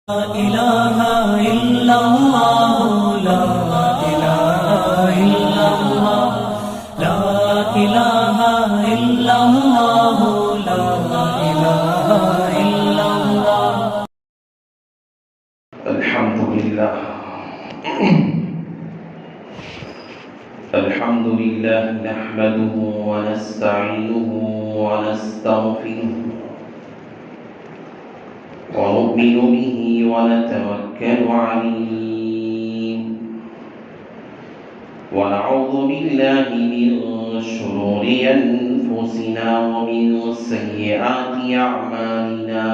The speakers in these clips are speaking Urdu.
إله إلا الله لا إله إلا الله لا إله إلا الله لا إله إلا الله. الحمد لله الحمد لله نحمده ونستعينه ونستغفره ونؤمن به ونتوكل عليه ونعوذ بالله من شرور أنفسنا ومن سيئات أعمالنا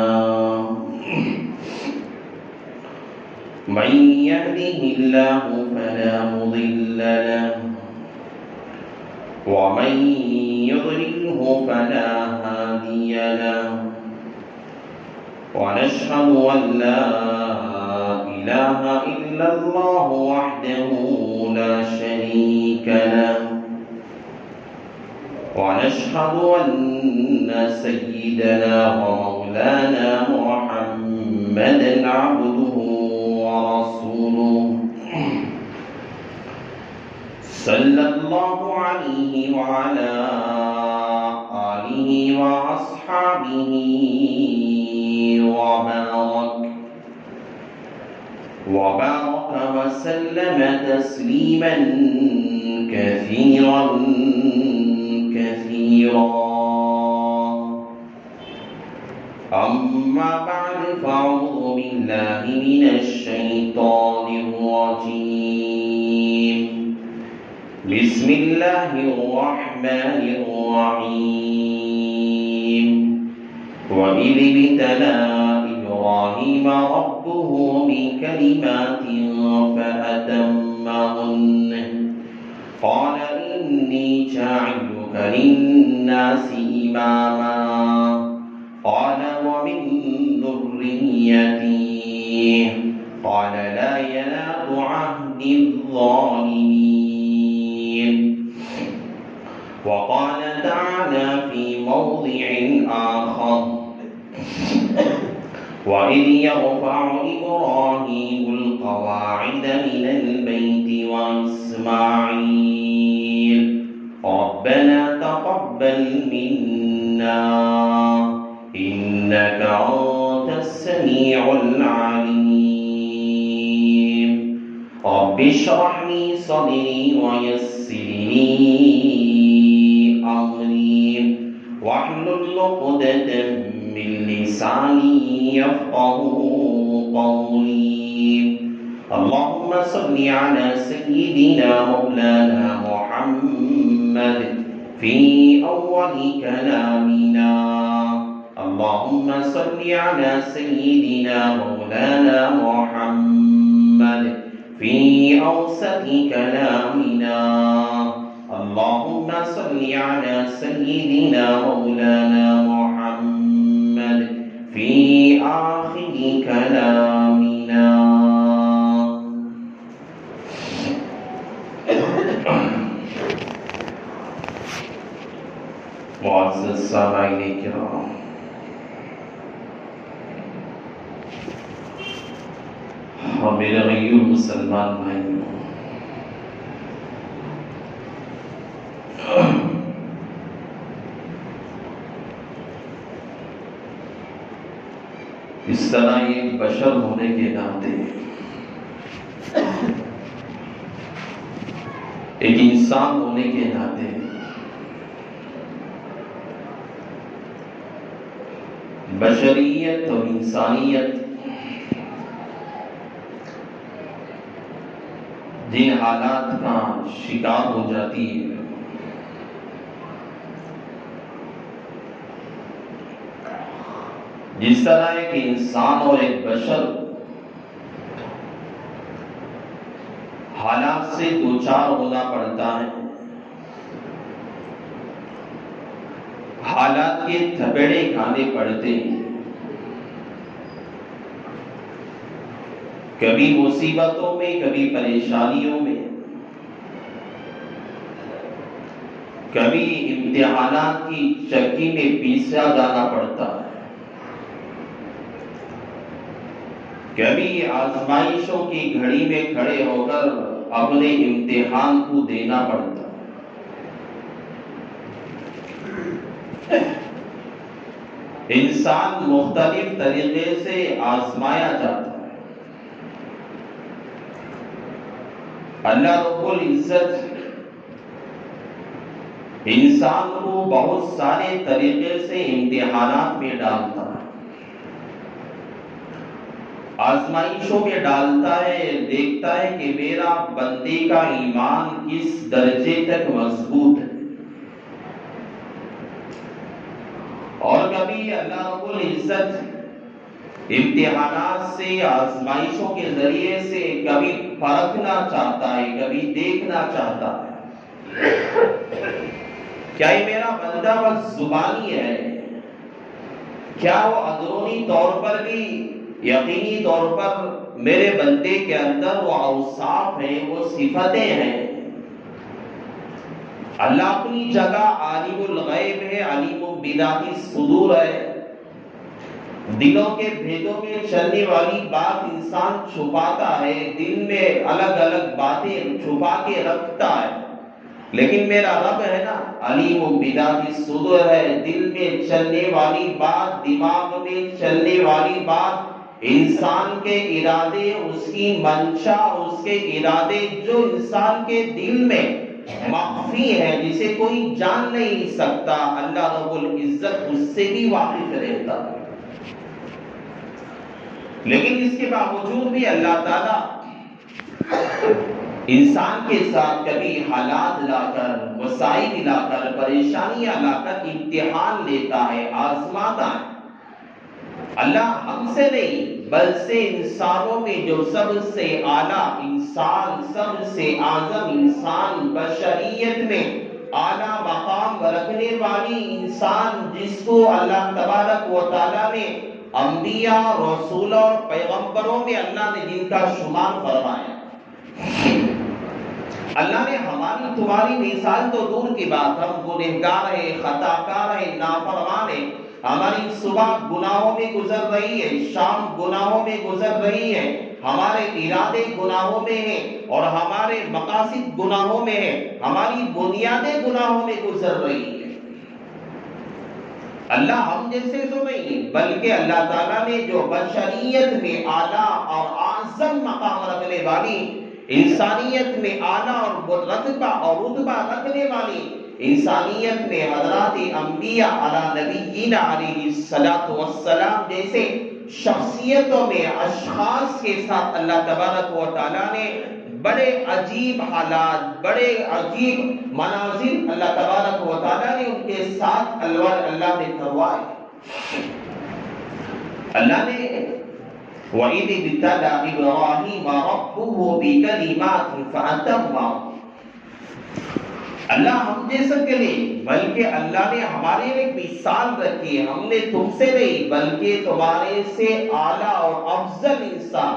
من يهده الله فلا مضل له ومن يضلله فلا هادي له ونشهد أن لا إله إلا الله وحده لا شريك له ونشهد أن سيدنا ومولانا محمدا عبده ورسوله صلى الله عليه وعلى آله وأصحابه وبارك وسلم تسليما كثيرا أما بعد فأعوذ بالله من الشيطان الرجيم بسم الله الرحمن الرحيم وإذ ابتلى إبراهيم ربه بكلمات فأتمهن قال إني جاعلك للناس إماما قال ومن ذريتي قال لا ينال عهد الظالمين وقال تعالى في موضع آخر وإذ يرفع إبراهيم القواعد من البيت وإسماعيل ربنا تقبل منا إنك أنت السميع العليم رب اشرح لي صدري ويسر لي أمري واحلل عقدة من لساني يفقهوا قولي اللهم صل على سيدنا مولانا محمد في أول كلامنا اللهم صل على سيدنا مولانا محمد في أوسط كلامنا اللهم صل على سيدنا مولانا محمد في آخر كلامنا. معزز سامعین کرام، میرے غیور مسلمان بھائیوں، اس طرح ایک بشر ہونے کے ناطے، ایک انسان ہونے کے ناطے بشریت اور انسانیت جن حالات کا شکار ہو جاتی ہے، جس طرح ایک انسان اور ایک بشر حالات سے دوچار ہونا پڑتا ہے، حالات کے تھپیڑے کھانے پڑتے ہیں، کبھی مصیبتوں میں، کبھی پریشانیوں میں، کبھی امتحانات کی چکی میں پیسا جانا پڑتا ہے، کبھی آزمائشوں کی گھڑی میں کھڑے ہو کر اپنے امتحان کو دینا پڑتا ہے۔ انسان مختلف طریقے سے آزمایا جاتا ہے۔ اللہ رب العزت انسان کو بہت سارے طریقے سے امتحانات میں ڈالتا ہے، آزمائشوں میں ڈالتا ہے، دیکھتا ہے کہ میرا بندے کا ایمان کس درجے تک مضبوط ہے۔ اور کبھی اللہ رب العزت امتحانات سے، آزمائشوں کے ذریعے سے کبھی پرکھنا چاہتا ہے، کبھی دیکھنا چاہتا ہے کیا یہ میرا بندہ بس زبانی ہے، کیا وہ اندرونی طور پر بھی، یقینی طور پر میرے بندے کے اندر وہ اوصاف ہیں، وہ صفتیں ہیں۔ اللہ اپنی جگہ عالم الغیب ہے، علیم بذات الصدور ہے۔ دلوں کے بھیدوں میں چلنے والی بات انسان چھپاتا ہے، دل میں الگ الگ باتیں چھپا کے رکھتا ہے، لیکن میرا رب ہے نا، علیم بذات الصدور ہے، دل میں چلنے والی بات، دماغ میں چلنے والی بات، انسان کے ارادے، اس کی منشا، اس کے ارادے جو انسان کے دل میں مخفی ہے، جسے کوئی جان نہیں سکتا، اللہ رب العزت اس سے بھی واقف رہتا ہے۔ لیکن اس کے باوجود بھی اللہ تعالی انسان کے ساتھ کبھی حالات لا کر، مسائل لا کر، پریشانیاں لا کر امتحان لیتا ہے، آزماتا ہے۔ اللہ ہم سے نہیں بلکہ انسانوں میں جو سب سے اعلیٰ انسان، سب سے اعظم انسان، بشریت میں اعلیٰ مقام رکھنے والی انسان، جس کو اللہ تبارک و تعالیٰ نے انبیاء، رسولوں اور پیغمبروں میں اللہ نے جن کا شمار فرمایا، اللہ نے ہماری تمہاری مثال تو دور کی بات، ہم گنہگار ہیں، خطا کار ہیں، نافرمان ہیں، ہماری صبح گناہوں میں گزر رہی ہے، شام گناہوں میں گزر رہی ہے، ہمارے ارادے گناہوں میں ہیں اور ہمارے مقاصد گناہوں میں ہیں، ہماری بنیادیں گناہوں میں گزر رہی ہیں۔ اللہ ہم جیسے تو نہیں، بلکہ اللہ تعالیٰ نے جو بشریت میں اعلیٰ اور اعظم مقام رکھنے والی، انسانیت میں اعلیٰ اور رتبہ رکھنے والی، انسانیت میں حضرات انبیاء علی نبینا علیہ الصلوۃ والسلام جیسے شخصیتوں میں، اشخاص کے ساتھ اللہ تبارک و تعالیٰ نے بڑے عجیب حالات، بڑے عجیب مناظر اللہ تبارک و تعالیٰ نے ان کے ساتھ اللہ نے کروائے۔ اللہ نے وَإِذِ ابْتَلَىٰ إِبْرَاهِيمَ رَبُّهُ بِكَلِمَاتٍ فَأَتَمَّهُنَّ۔ اللہ ہم جیسا کے لیے، بلکہ اللہ نے ہمارے لیے مثال رکھی ہے، ہم نے تم سے نہیں بلکہ تمہارے سے اعلیٰ اور افضل انسان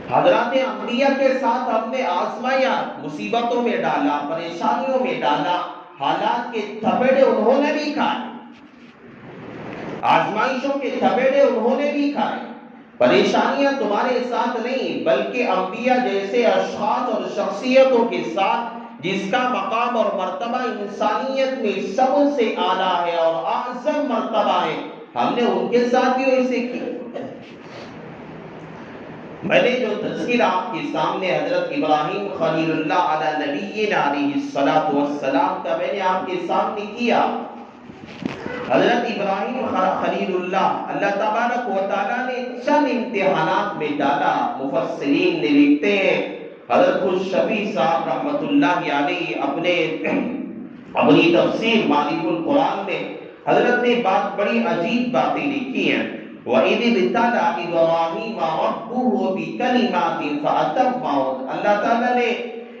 حضرات انبیاء کے ساتھ ہم نے آزمایا، مصیبتوں میں ڈالا، پریشانیوں میں ڈالا، حالات کے تھپیڑے انہوں نے بھی کھائے، آزمائشوں کے تھپیڑے انہوں نے بھی کھائے۔ پریشانیاں تمہارے ساتھ نہیں بلکہ انبیاء جیسے اشخاص اور شخصیتوں کے ساتھ، جس کا مقام اور مرتبہ انسانیت میں سب سے اعلیٰ ہے اور اعظم مرتبہ ہے، ہم نے ان کے ساتھ بھی ایسے کیا۔ میں نے جو تذکرہ آپ کے سامنے حضرت ابراہیم خلیل اللہ علی نبینا علیہ الصلوۃ والسلام کا میں نے آپ کے سامنے کیا، حضرت ابراہیم خلیل اللہ تبارک و تعالیٰ نے چند امتحانات میں ڈالا۔ مفسرین نے لکھتے ہیں، حضرت الشفیع صاحب رحمت اللہ علیہ اپنی تفسیر معرف القرآن میں حضرت نے بڑی عجیب باتیں لکھی ہیں۔ وَإِذِ ابْتَلَىٰ إِبْرَاهِيمَ رَبُّهُ بِكَلِمَاتٍ فَأَتَمَّهُنَّ۔ اللہ تعالیٰ نے،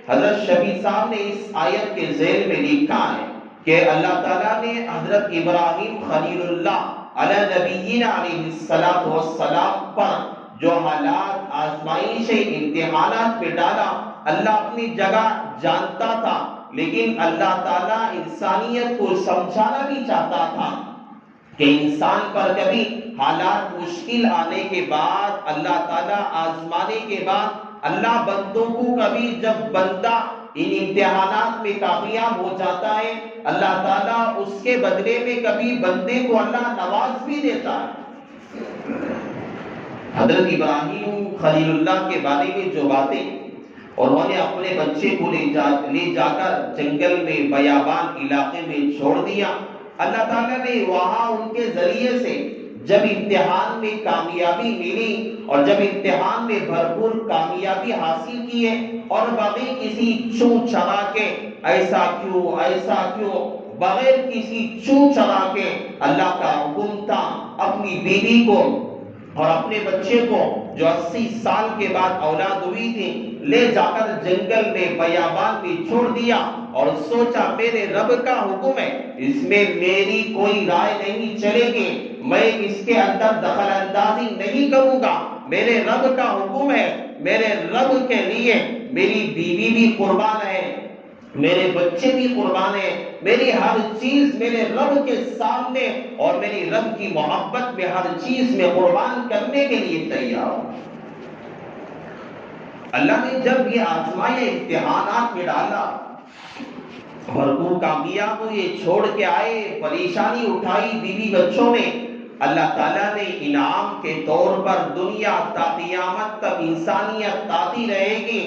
حضرت شفیع صاحب نے اس آیت کے ذیل میں لکھا ہے کہ اللہ تعالیٰ نے حضرت ابراہیم خلیل اللہ علی نبینا علیہ الصلوۃ والسلام پر جو حالات، آزمائشیں، امتحانات پہ ڈالا، اللہ اپنی جگہ جانتا تھا، لیکن اللہ تعالیٰ انسانیت کو سمجھانا بھی چاہتا تھا کہ انسان پر کبھی حالات مشکل آنے کے بعد، اللہ تعالیٰ آزمانے کے بعد، اللہ بندوں کو کبھی جب بندہ ان امتحانات میں کامیاب ہو جاتا ہے، اللہ تعالیٰ اس کے بدلے میں کبھی بندے کو اللہ نواز بھی دیتا ہے۔ حضرت ابراہیم خلیل اللہ کے بارے میں جو باتیں، انہوں نے اپنے بچے کو لے جا کر جنگل میں بیابان علاقے میں چھوڑ دیا۔ اللہ تعالیٰ نے وہاں ان کے ذریعے سے جب امتحان میں کامیابی ملی اور جب امتحان میں بھرپور کامیابی حاصل کی ہے، اور باقی کسی چوں چرا کے ایسا کیوں بغیر کسی چوں چرا کے اللہ کا حکم تھا اپنی بیوی کو اور اپنے بچے کو جو 80 سال کے بعد اولاد ہوئی تھی لے جا کر جنگل میں بیابان میں چھوڑ دیا، اور سوچا میرے رب کا حکم ہے، اس میں میری کوئی رائے نہیں چلے گی، میں اس کے اندر دخل اندازی نہیں کروں گا، میرے رب کا حکم ہے، میرے رب کے لیے میری بیوی بھی قربان ہے، میرے بچے بھی قربان ہیں، میری ہر چیز میرے رب کے سامنے اور میری رب کی محبت میں ہر چیز میں قربان کرنے کے لیے تیار ہوں۔ اللہ نے جب یہ آزمائے امتحانات میں ڈالا، بھرپور کامیاب ہوئے، چھوڑ کے آئے، پریشانی اٹھائی بیوی بچوں نے، اللہ تعالیٰ نے انعام کے طور پر دنیا تا قیامت تک انسانیت آتی رہے گی،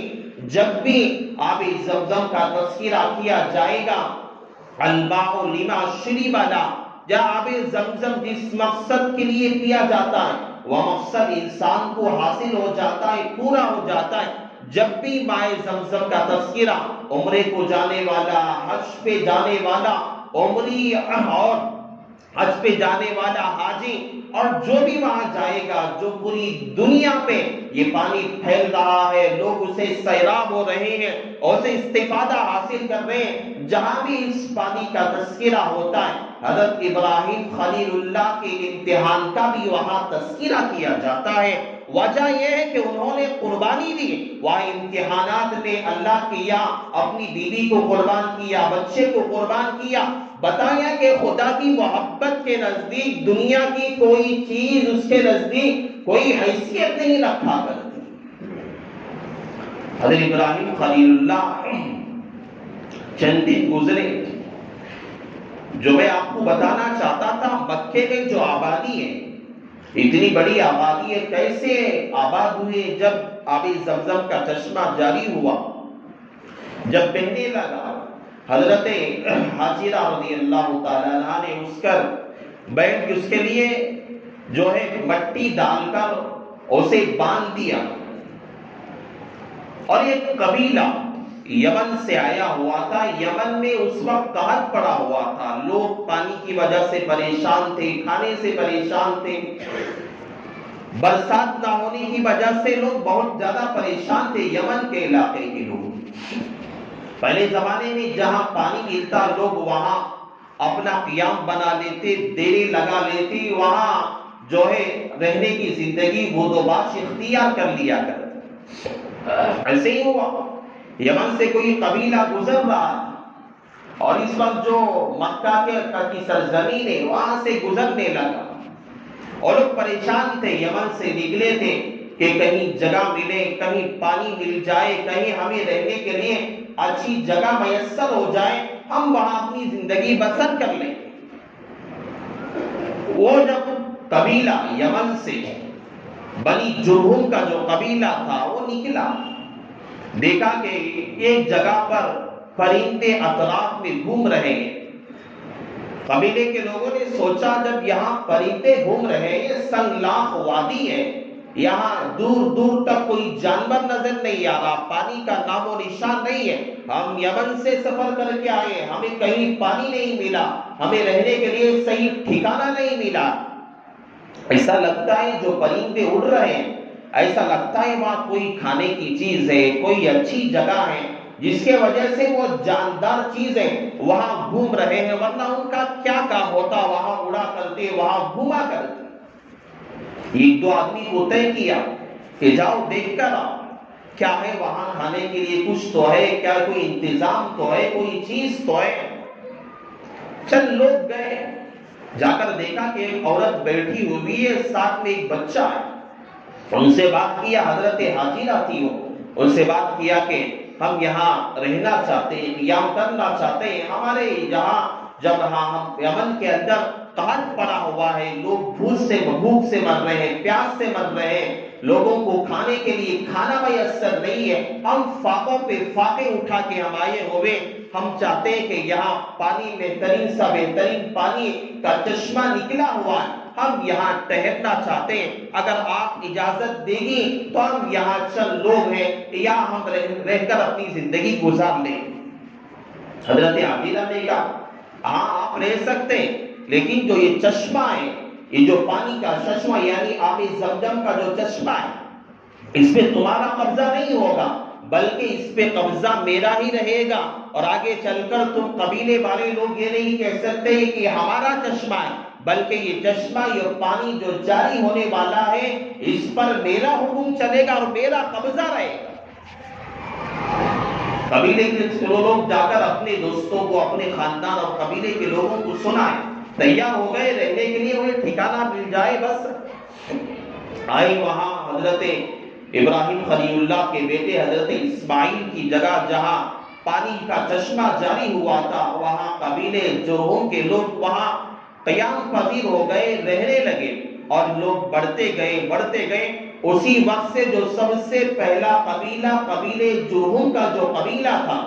جب بھی آب زمزم کا تذکرہ کیا جائے گا، الماء لما شرب له، جہاں آب زمزم جس مقصد کے لیے پیا جاتا ہے وہ مقصد انسان کو حاصل ہو جاتا ہے، پورا ہو جاتا ہے۔ جب بھی مائے زمزم کا تذکرہ، عمرے کو جانے والا، حج پہ جانے والا عمری اور حج پہ جانے والا حاجی اور جو بھی وہاں جائے گا، جو پوری دنیا پہ یہ پانی پھیل رہا ہے، لوگ اسے سیراب ہو رہے ہیں اور اسے استفادہ حاصل کر رہے ہیں، جہاں بھی اس پانی کا تذکرہ ہوتا ہے، حضرت ابراہیم خلیل اللہ کے امتحان کا بھی وہاں تذکرہ کیا جاتا ہے۔ وجہ یہ ہے کہ انہوں نے قربانی دی، وہاں امتحانات میں اللہ کیا، اپنی بیوی کو قربان کیا، بچے کو قربان کیا، بتایا کہ خدا کی محبت کے نزدیک دنیا کی کوئی چیز اس کے نزدیک کوئی حیثیت نہیں رکھا کرتی۔ حضرت ابراہیم خلیل اللہ چند دن گزرے، جو میں آپ کو بتانا چاہتا تھا، مکے میں جو آبادی ہے، اتنی بڑی آبادی ہے، کیسے آباد ہوئے؟ جب آب زمزم کا چشمہ جاری ہوا، جب بہنے لگا، حضرت حاجرہ رضی اللہ تعالیٰ عنہ نے اس کر بیٹھ کے اس کے لیے جو ہے مٹی ڈال کر اسے باندھ دیا، اور ایک قبیلہ یمن سے آیا ہوا تھا، یمن میں اس وقت قحط پڑا ہوا تھا، لوگ پانی کی وجہ سے پریشان تھے، کھانے سے پریشان تھے، برسات نہ ہونے کی وجہ سے لوگ بہت زیادہ پریشان تھے، یمن کے علاقے کے لوگ۔ پہلے زمانے میں جہاں پانی ملتا لوگ وہاں اپنا قیام بنا لیتے، ڈیرے لگا لیتے، وہاں جو ہے رہنے کی زندگی بود و باش اختیار کر لیا کرتے۔ ایسے ہی ہوا، یمن سے کوئی قبیلہ گزر رہا اور اس وقت جو مکہ کی سرزمین ہے وہاں سے گزرنے لگا، اور لوگ پریشان تھے، یمن سے نکلے تھے کہ کہیں جگہ ملے، کہیں پانی مل جائے، کہیں ہمیں رہنے کے لیے اچھی جگہ میسر ہو جائے، ہم وہاں اپنی زندگی بسر کر لیں۔ وہ جب قبیلہ یمن سے بنی جرہم کا جو قبیلہ تھا وہ نکلا، دیکھا کہ ایک جگہ پر پرندے اطراف میں گھوم رہے ہیں۔ قبیلے کے لوگوں نے سوچا جب یہاں پرندے گھوم رہے ہیں، یہ سنگلاخ وادی ہے، یہاں دور دور تک کوئی جانور نظر نہیں آ رہا، پانی کا نام و نشان نہیں ہے، ہم یمن سے سفر کر کے آئے، ہمیں کہیں پانی نہیں ملا، ہمیں رہنے کے لیے صحیح ٹھکانہ نہیں ملا، ایسا لگتا ہے جو پرندے اڑ رہے ہیں، ایسا لگتا ہے وہاں کوئی کھانے کی چیز ہے، کوئی اچھی جگہ ہے جس کے وجہ سے وہ جاندار چیزیں وہاں گھوم رہے ہیں، ورنہ ان کا کیا کام ہوتا، وہاں اڑا کرتے، وہاں گھوما کرتے۔ ایک دو آدمی کو طے کیا کہ جاؤ دیکھ کر آؤ، کیا ہے وہاں کھانے کے لیے، کچھ تو ہے کیا، کوئی انتظام تو ہے، کوئی چیز تو ہے۔ چند لوگ گئے، جا کر دیکھا کہ ایک عورت بیٹھی ہوئی ہے، ساتھ میں ایک بچہ ہے۔ ان سے بات کیا، حضرت حاجرہ تھی وہ، ان سے بات کیا کہ ہم یہاں رہنا چاہتے ہیں، قیام کرنا چاہتے ہیں، ہمارے یہاں جب ہم یمن کے اندر قحط پڑا ہوا ہے، لوگ بھوک سے مر رہے ہیں، پیاس سے مر رہے ہیں، لوگوں کو کھانے کے لیے کھانا میسر نہیں ہے، ہم فاقوں پہ فاقے اٹھا کے ہم آئے ہوئے، ہم چاہتے ہیں کہ یہاں پانی بہترین سا بہترین پانی کا چشمہ نکلا ہوا ہے، ہم یہاں ٹہرنا چاہتے ہیں، اگر آپ اجازت دیں گی تو ہم یہاں چند لوگ ہیں یا ہم رہ کر اپنی زندگی گزار لیں۔ حضرت عابدہ نے کہا ہاں آپ رہ سکتے ہیں، لیکن جو یہ چشمہ ہے، یہ جو پانی کا چشمہ یعنی آب زمزم کا جو چشمہ ہے، اس پہ تمہارا قبضہ نہیں ہوگا، بلکہ اس پہ قبضہ میرا ہی رہے گا، اور آگے چل کر تم قبیلے والے لوگ یہ نہیں کہہ سکتے کہ یہ ہمارا چشمہ ہے، بلکہ یہ چشمہ، یہ پانی جو جاری ہونے والا ہے، اس پر میرا حکم چلے گا اور میرا قبضہ رہے گا۔ قبیلے کے لوگ جا کر اپنے دوستوں کو، اپنے خاندان اور قبیلے کے لوگوں کو سنائے، تیار ہو گئے رہنے کے لیے، انہیں ٹھکانہ مل جائے بس۔ آئے وہاں حضرت ابراہیم خلیل اللہ کے بیٹے حضرت اسماعیل کی جگہ جہاں پانی کا چشمہ جاری ہوا تھا، وہاں قبیلے جرہم کے لوگ وہاں قیام پذیر ہو گئے، رہنے لگے، اور لوگ بڑھتے گئے۔ اسی وقت سے جو سب سے پہلا قبیلہ قبیلے جرہم کا جو قبیلہ تھا،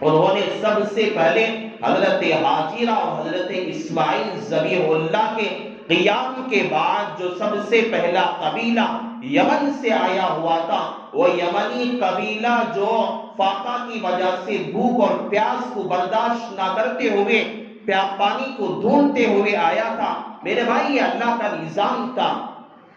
انہوں نے سب سے پہلے حضرت حاجرہ اور حضرت اسماعیل ذبیح اللہ کے قیام کے بعد جو سب سے پہلا قبیلہ یمن سے آیا ہوا تھا، وہ یمنی قبیلہ جو فاقہ کی وجہ سے بھوک اور پیاس کو برداشت نہ کرتے ہوئے پانی کو ڈھونڈتے ہوئے آیا تھا۔ میرے بھائی، یہ اللہ کا نظام تھا۔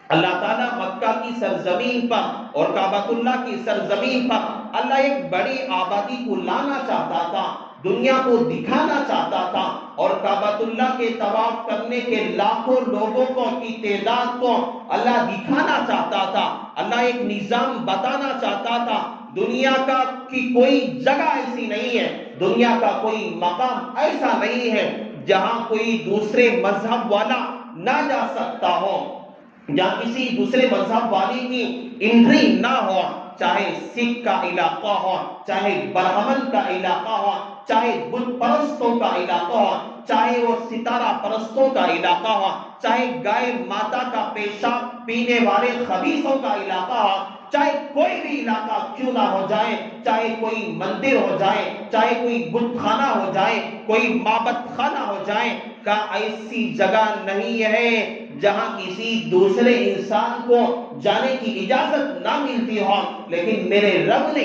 اللہ تعالیٰ مکہ کی سرزمین پر اور کعبۃ اللہ کی سرزمین پر اللہ ایک بڑی آبادی کو لانا چاہتا تھا، دنیا کو دکھانا چاہتا تھا، اور کعبۃ اللہ کے طواف کرنے کے لاکھوں لوگوں کی تعداد کو اللہ دکھانا چاہتا تھا۔ اللہ ایک نظام بتانا چاہتا تھا۔ دنیا کا کی کوئی جگہ ایسی نہیں ہے، دنیا کا کوئی مقام ایسا نہیں ہے جہاں کوئی دوسرے مذہب والا نہ جا سکتا ہو، جہاں کسی دوسرے مذہب والی کی انٹری نہ ہو، چاہے سکھ کا علاقہ ہو، چاہے برہمن کا علاقہ ہو، چاہے بت پرستوں کا علاقہ ہو، چاہے وہ ستارہ پرستوں کا علاقہ ہو، چاہے گائے ماتا کا پیشاب پینے والے خبیثوں کا علاقہ ہو، چاہے کوئی بھی علاقہ کیوں نہ ہو جائے، چاہے کوئی مندر ہو جائے، چاہے کوئی بت خانہ ہو جائے، کوئی معبد خانہ ہو جائے، کا ایسی جگہ نہیں ہے جہاں کسی دوسرے انسان کو جانے کی اجازت نہ ملتی ہو، لیکن میرے رب نے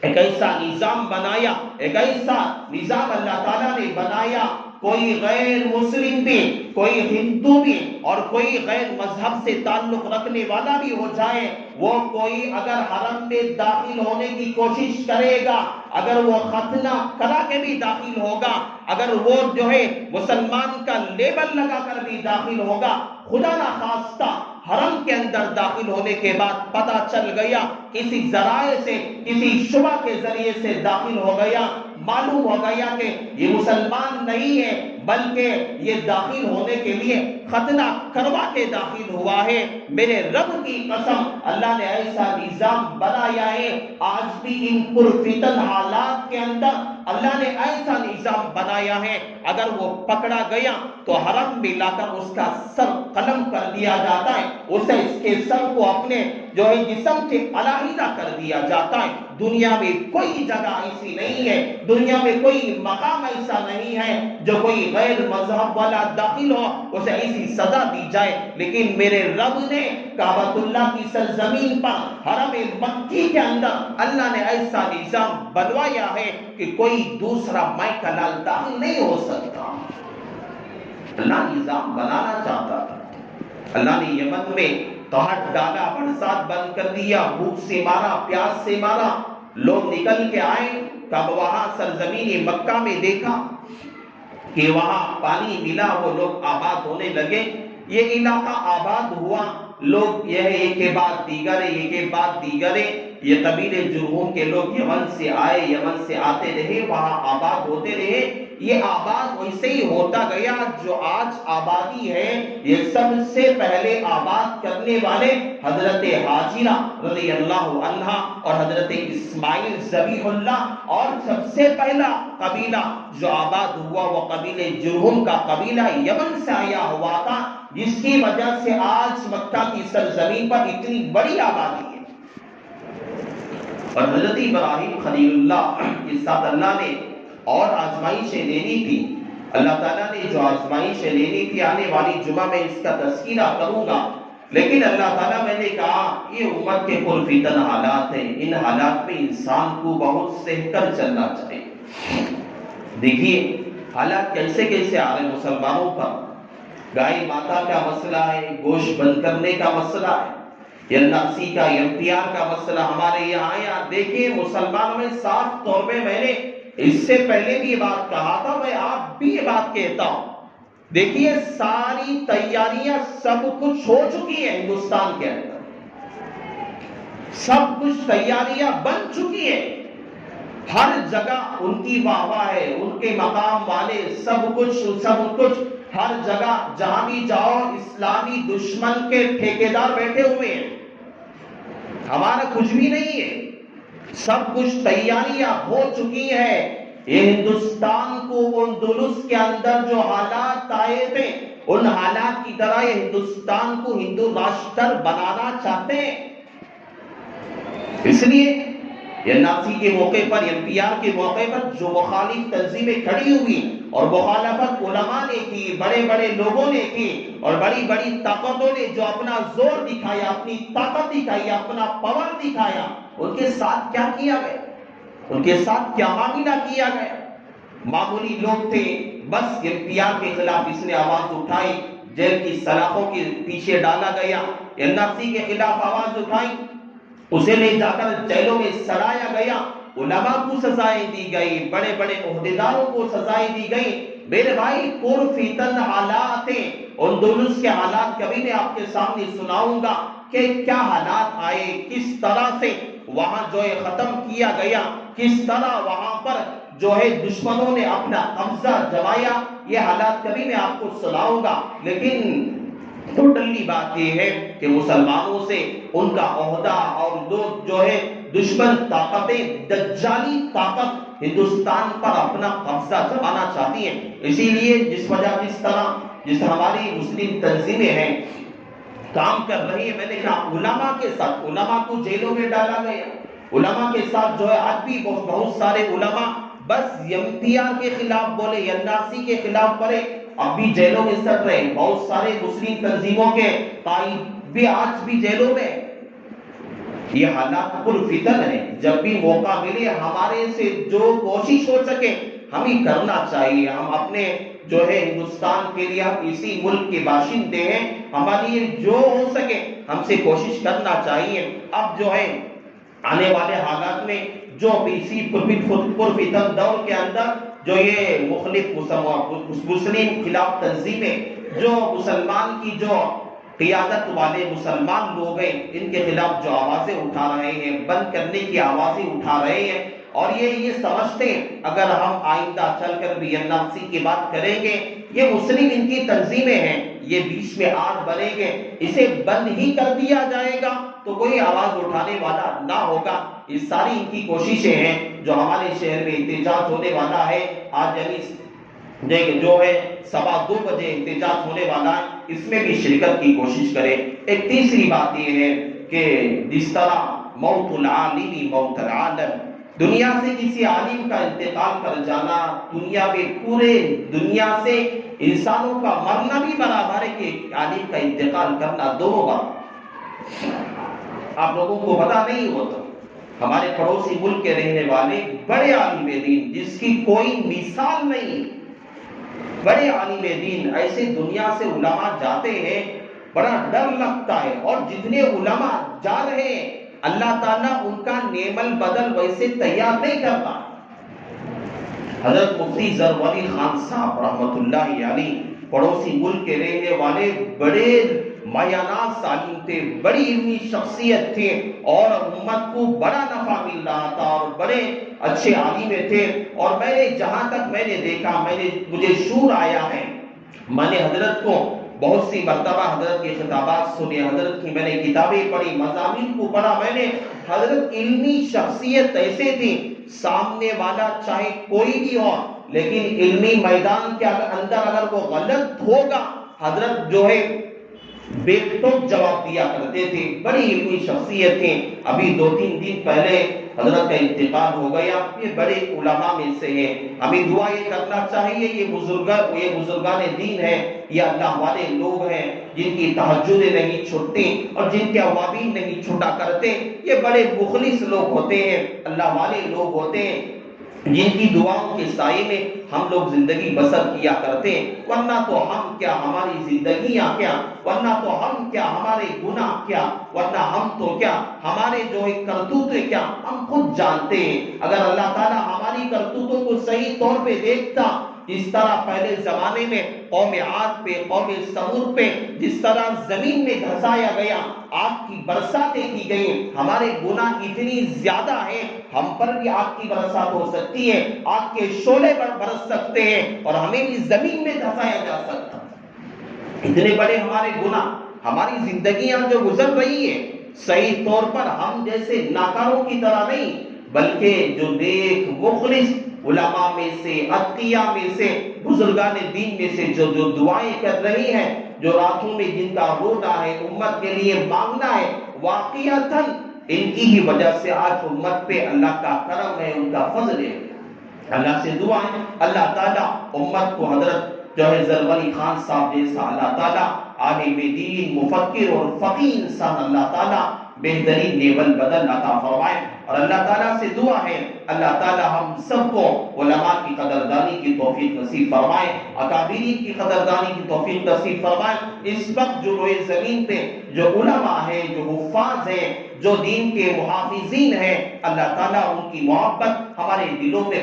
ایک ایسا نظام بنایا، ایک ایسا نظام اللہ تعالیٰ نے بنایا، کوئی غیر مسلم بھی، کوئی ہندو بھی اور کوئی غیر مذہب سے تعلق رکھنے والا بھی ہو جائے، وہ کوئی اگر حرم میں داخل ہونے کی کوشش کرے گا، اگر وہ ختنہ کرا کے بھی داخل ہوگا، اگر وہ جو ہے مسلمان کا لیبل لگا کر بھی داخل ہوگا، خدا نہ خواستہ حرم کے اندر داخل ہونے کے بعد پتہ چل گیا، کسی ذرائع سے، کسی شبہ کے ذریعے سے داخل ہو گیا، معلوم ہو گیا کہ یہ مسلمان نہیں ہے بلکہ یہ داخل ہونے کے لیے ختنہ کروا کے داخل ہوا ہے، میرے رب کی قسم اللہ نے ایسا نظام بنایا ہے، آج بھی ان پرفتن حالات کے اندر اللہ نے ایسا نظام بنایا ہے، اگر وہ پکڑا گیا تو حرم میں لا کر اس کا سر قلم کر دیا جاتا ہے، اسے اس کے سر کو اپنے جو ہے جسم سے علیحدہ کر دیا جاتا ہے۔ دنیا میں کوئی جگہ ایسی نہیں ہے، دنیا میں کوئی مقام ایسا نہیں ہے جو کوئی غیر مذہب والا داخل ہو اسے ایسی سزا دی جائے، لیکن میرے رب نے کعبۃ اللہ کی سرزمین پر حرم مکی کے اندر اللہ نے ایسا نظام بنوایا ہے کہ کوئی دوسرا مائی کا لال داخل نہیں ہو سکتا۔ اللہ نظام بنانا چاہتا تھا، اللہ نے یمن میں قحط ڈالا، برسات بند کر دیا، بھوک سے مارا، پیاس سے مارا، لوگ نکل کے آئے، کب وہاں سرزمین مکہ میں دیکھا کہ وہاں پانی ملا، وہ لوگ آباد ہونے لگے، یہ علاقہ آباد ہوا، لوگ یہ ہے ایک کے بعد دیگر ہے، ایک کے بعد دیگر ہے. یہ قبیلے جرہم کے لوگ یمن سے آئے، یمن سے آتے رہے، وہاں آباد ہوتے رہے. یہ آباد ویسے ہی ہوتا گیا. جو آج آبادی ہے یہ سب سے پہلے آباد کرنے والے حضرت حاجرہ رضی اللہ عنہا اور حضرت اسماعیل ذبیح اللہ، اور سب سے پہلا قبیلہ جو آباد ہوا وہ قبیلے جرہم کا قبیلہ یمن سے آیا ہوا تھا، جس کی وجہ سے آج مکہ کی سرزمین پر اتنی بڑی آبادی ہے. اور حضرت ابراہیم خلیل اللہ کے ساتھ اللہ نے اور آزمائشیں لینی تھی. اللہ تعالیٰ نے جو آزمائشیں لینی تھی آنے والی جمعہ میں اس کا تذکرہ کروں گا، لیکن اللہ تعالیٰ میں نے کہا یہ امت کے پرفتن حالات ہیں، ان حالات میں انسان کو بہت سہ کر چلنا چاہیے. دیکھیے حالات کیسے کیسے آ رہے ہیں مسلمانوں پر. گائے ماتا کا مسئلہ ہے، گوشت بند کرنے کا مسئلہ ہے، یلناسی کا اختیار کا مسئلہ ہمارے یہاں آیا. دیکھیے مسلمانوں میں صاف طور پہ میں نے اس سے پہلے بھی یہ بات کہا تھا، میں آپ بھی یہ بات کہتا ہوں. دیکھیے ساری تیاریاں سب کچھ ہو چکی ہیں ہندوستان کے اندر، سب کچھ تیاریاں بن چکی ہیں. ہر جگہ ان کی واہ واہ ہے، ان کے مقام والے، سب کچھ ہر جگہ جہاں بھی جاؤ اسلامی دشمن کے ٹھیکیدار بیٹھے ہوئے ہیں. ہمارا کچھ بھی نہیں ہے، سب کچھ تیاریاں ہو چکی ہیں. یہ ہندوستان کو اندلس کے اندر جو حالات آئے تھے ان حالات کی طرح یہ ہندوستان کو ہندو راشٹر بنانا چاہتے ہیں. اس لیے یلناسی کے موقع پر، NPR کے موقع پر جو مخالف تنظیمیں کھڑی ہوئی اور مخالفت علماء نے کی، بڑے بڑے لوگوں نے کی، اور بڑی بڑی طاقتوں نے جو اپنا زور دکھایا، اپنی طاقت دکھائی، اپنا پاور دکھایا، ان کے ساتھ کیا کیا گیا؟ ان کے ساتھ کیا معاملہ کیا گیا؟ معمولی لوگ تھے، بس NPR کے خلاف اس نے آواز اٹھائی، جیل کی سلاخوں کے پیچھے ڈالا گیا. یلناسی کے خلاف آواز اٹھائی، اسے لے جا کر جیلوں میں سڑایا گیا. علماء کو سزائیں دی گئی، بڑے بڑے عہدیداروں کو سزائیں دی گئی. میرے بھائی پرفتن حالات ہیں. اندلس کے حالات کبھی میں آپ کے سامنے سناؤں گا کہ کیا حالات آئے، کس طرح سے وہاں جو ہے ختم کیا گیا، کس طرح وہاں پر جو ہے دشمنوں نے اپنا قبضہ جمایا. یہ حالات کبھی میں آپ کو سناؤں گا. لیکن ٹوٹلی بات یہ ہے کہ مسلمانوں سے ان کا عہدہ اور لوگ جو ہے دشمن طاقتیں، دجالی طاقت ہندوستان پر اپنا قبضہ جمانا چاہتی ہیں. اسی لیے جس ہماری مسلم تنظیمیں ہیں کام کر رہی ہیں، میں نے کہا علماء کے ساتھ، علماء کو جیلوں میں ڈالا گیا. علماء کے ساتھ جو ہے آج بھی بہت سارے علماء بس NPR کے خلاف بولے، یلناسی کے خلاف پڑے، اب بھی جیلوں میں سڑ رہے. بہت سارے مسلم تنظیموں کے قائد بھی آج بھی جیلوں میں. یہ حالات پرفتن ہیں. جب بھی موقع ملے ہمارے سے جو کوشش ہو سکے ہمیں کرنا چاہیے. ہم اپنے جو ہے ہندوستان کے لیے، ہم اسی ملک کے باشندے ہیں، ہمارے لیے جو ہو سکے ہم سے کوشش کرنا چاہیے. اب جو ہے آنے والے حالات میں جو اسی پرفتن دور کے اندر جو یہ مخالف مسلم خلاف تنظیمیں، جو مسلمان کی جو قیادت والے مسلمان لوگ ہیں، ان کے خلاف جو آوازیں اٹھا رہے ہیں، بند کرنے کی آوازیں اٹھا رہے ہیں، اور یہ سمجھتے ہیں اگر ہم آئندہ چل کر بھی NRC کی بات کریں گے، یہ مسلم ان کی تنظیمیں ہیں، یہ بیچ میں آگ بنیں گے، اسے بند ہی کر دیا جائے گا تو کوئی آواز اٹھانے والا نہ ہوگا. یہ ساری ان کی کوششیں ہیں. جو ہمارے شہر میں احتجاج ہونے والا ہے آج، یعنی جو ہے 2:15 بجے احتجاج ہونے والا ہے، اس میں بھی شرکت کی کوشش کریں. ایک تیسری بات یہ ہے کہ جس طرح موت العالم موت العالم، دنیا سے کسی عالم کا انتقال کر جانا، دنیا میں پورے دنیا سے انسانوں کا مرنا بھی برابر ہے کہ عالم کا انتقال کرنا، دونوں بار. آپ لوگوں کو پتا نہیں ہوتا، ہمارے پڑوسی ملک کے رہنے والے بڑے عالم دین جس کی کوئی مثال نہیں، بڑے عالم دین، ایسے دنیا سے علماء جاتے ہیں بڑا ڈر لگتا ہے. اور جتنے علماء جا رہے ہیں اللہ تعالیٰ ان کا نعم البدل ویسے تیار نہیں کرتا. حضرت مفتی ظفر ولی خان صاحب رحمت اللہ علیہ پڑوسی ملک کے رہنے والے بڑے مایاناز عالم تھے، بڑی علمی شخصیت تھے اور امت کو بڑا نفع مل رہا تھا اور بڑے اچھے عالم تھے۔ اور میں نے جہاں تک میں نے دیکھا، مجھے شعور آیا ہے، میں نے حضرت کو بہت سی مرتبہ حضرت کے خطابات سنے، حضرت کی میں نے کتابیں پڑھی، مضامین کو پڑھا میں نے۔ حضرت علمی شخصیت ایسے تھی، سامنے والا چاہے کوئی بھی ہو لیکن علمی میدان کے اندر اگر وہ غلط ہوگا، حضرت جو ہے بے ٹوک جواب دیا کرتے تھے، بڑی علمی شخصیت تھے۔ ابھی 2-3 دن پہلے حضرت کا انتقال ہو گیا، یہ بڑے علماء میں سے ہیں۔ ہمیں دعا یہ کرنا چاہیے، یہ بزرگان دین ہیں، یہ اللہ والے لوگ ہیں جن کی تہجدیں نہیں چھوٹتی اور جن کے اوابین نہیں چھوٹا کرتے، یہ بڑے مخلص لوگ ہوتے ہیں، اللہ والے لوگ ہوتے ہیں جن کی دعاؤں کے سائے میں ہم لوگ زندگی بسر کیا کرتے ہیں۔ ورنہ تو ہم کیا، ہماری زندگیاں کیا، ورنہ تو ہم کیا، ہمارے گناہ کیا، ورنہ ہم تو کیا، ہمارے جو ایک کرتوتیں کیا، ہم خود جانتے ہیں۔ اگر اللہ تعالیٰ ہماری کرتوتوں کو صحیح طور پہ دیکھتا، جس طرح پہلے زمانے میں قوم عاد پہ، قوم ثمود پہ جس طرح زمین میں دھسایا گیا، آگ کی برساتیں کی گئیں، ہمارے گناہ اتنی زیادہ ہیں، ہم پر بھی آگ کی برسات ہو سکتی ہے، آگ کے شعلے برس سکتے ہیں اور ہمیں بھی زمین میں دھسایا جا سکتا۔ اتنے بڑے ہمارے گناہ، ہماری زندگیاں جو گزر رہی ہے، صحیح طور پر ہم جیسے ناکاروں کی طرح نہیں، بلکہ جو نیک مخلص علماء میں سے، اتقیاء میں سے، بزرگان دین میں سے جو دعائیں کر رہی ہیں، جو راتوں میں جن کا رونا ہے، امت کے لیے مانگنا ہے، واقعتاً ان کی ہی وجہ سے آج امت پہ اللہ کا کرم ہے، ان کا فضل ہے۔ اللہ سے دعا ہے اللہ تعالیٰ امت کو حضرت جو ہے زرغلی خان صاحب جیسا اللہ تعالیٰ عالم دین، مفکر اور فقیہ انسان اللہ تعالیٰ بہترین نیول بدل عطا فرمائے۔ اور اللہ تعالیٰ سے دعا ہے اللہ تعالیٰ ہم سب کو علماء کی قدردانی کی توفیق نصیب فرمائے، اکابرین کی قدردانی کی توفیق نصیب فرمائے۔ اس وقت جو روئے زمین پہ جو علماء ہیں، جو حفاظ ہیں، جو دین کے محافظین ہیں، اللہ تعالیٰ ان کی محبت ہمارے دلوں میں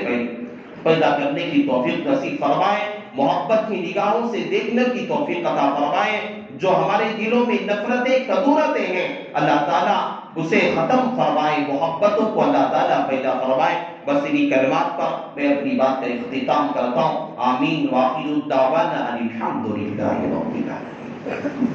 پیدا کرنے کی توفیق نصیب فرمائے، محبت کی نگاہوں سے دیکھنے کی توفیق عطا فرمائے۔ جو ہمارے دلوں میں نفرتیں، کدورتیں ہیں، اللہ تعالیٰ اسے ختم فرمائے، محبتوں کو اللہ تعالیٰ پیدا فرمائے۔ بس انہی کلمات پر میں اپنی بات کا اختتام کرتا ہوں۔ آمین وآخر الدعوانا ان الحمد للہ رب العالمین۔